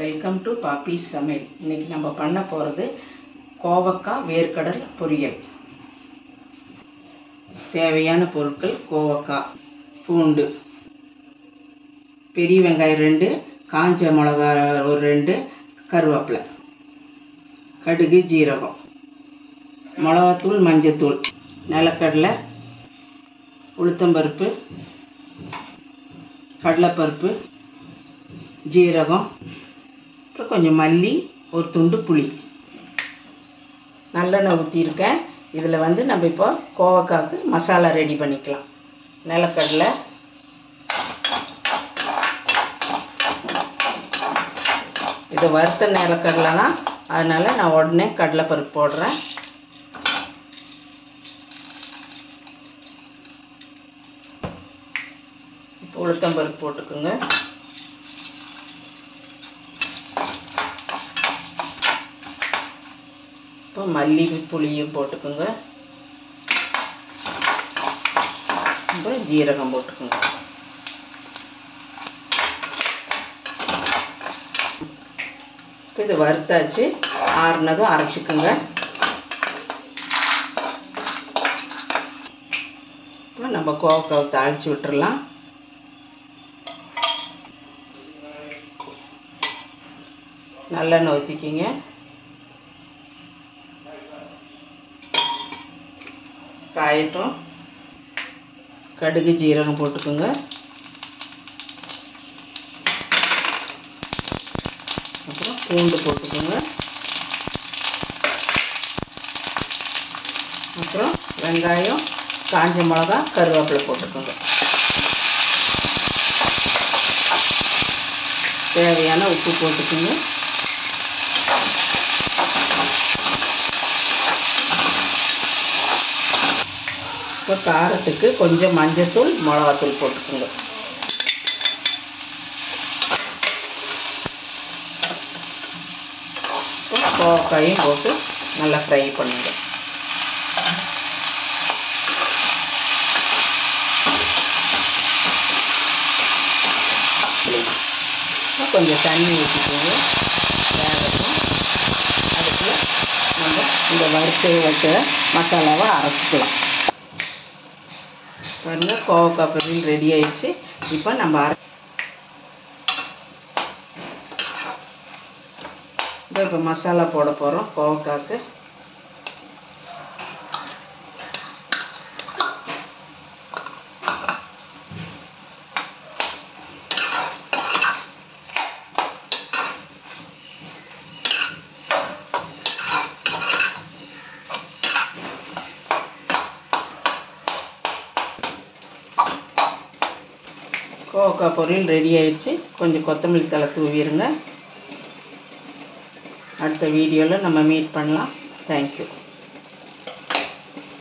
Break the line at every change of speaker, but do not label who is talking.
Welcome to பாப்பி சமையல். இன்னைக்கு நம்ம பண்ண போகிறது கோவக்காய் வேர்க்கடல் பொரியல். தேவையான பொருட்கள்: கோவக்காய், பூண்டு, பெரிய வெங்காயம் 2, காஞ்ச மிளகா ஒரு 2, கருவேப்பிலை, கடுகு, ஜீரகம், மிளகாத்தூள், மஞ்சத்தூள், நிலக்கடலை, உளுத்தம்பருப்பு, கடலைப்பருப்பு, ஜீரகம், அப்புறம் கொஞ்சம் மல்லி, ஒரு துண்டு புளி. நல்லெண்ணெய் ஊற்றிருக்கேன். இதில் நம்ம இப்போ கோவக்காய்க்கு மசாலா ரெடி பண்ணிக்கலாம். நிலக்கடலை, இது வறுத்த நிலக்கடலைனா அதனால் நான் உடனே கடலைப்பருப்பு போடுறேன். இப்போ உளுத்தம்பருப்பு போட்டுக்குங்க. இப்போ மல்லி, புளியும் போட்டுக்குங்க. இப்போ ஜீரகம் போட்டுக்குங்க. இப்போ இது வறுத்தாச்சு, ஆறுனதும் அரைச்சிக்குங்க. இப்போ நம்ம கோவக்காவை தாளித்து விட்டுறலாம். நல்லெண்ணெய் ஊற்றிக்கிங்க. காயட்டும். கடுகு, ஜீரகம் போட்டுக்கோங்க. அப்புறம் பூண்டு போட்டுக்கோங்க. அப்புறம் வெங்காயம், காஞ்ச மிளகா, கருவேப்பிலை போட்டுக்கோங்க. தேவையான உப்பு போட்டுக்கோங்க. இப்போ காரத்துக்கு கொஞ்சம் மஞ்சத்தூள், மிளகாத்தூள் போட்டுக்கோங்க. இப்போ கோவக்காயும் போட்டு நல்லா ஃப்ரை பண்ணுங்க. கொஞ்சம் தண்ணி ஊற்றிக்கோங்க. வேகட்டும். அதுக்குள்ள நம்ம இந்த வறுத்து வச்ச மசாலாவை அரைச்சிக்கலாம். பாருங்க, கோவக்காய் பொரியல் ரெடி ஆயிடுச்சு. இப்போ நம்ம இப்போ மசாலா போட போகிறோம். கோவக்காய்க்கு கோவக்காய் பொரியல் ரெடி ஆயிடுச்சு. கொஞ்சம் கொத்தமல்லி தழை தூவிடுங்க. அடுத்த வீடியோவில் நம்ம மீட் பண்ணலாம். தேங்க்யூ.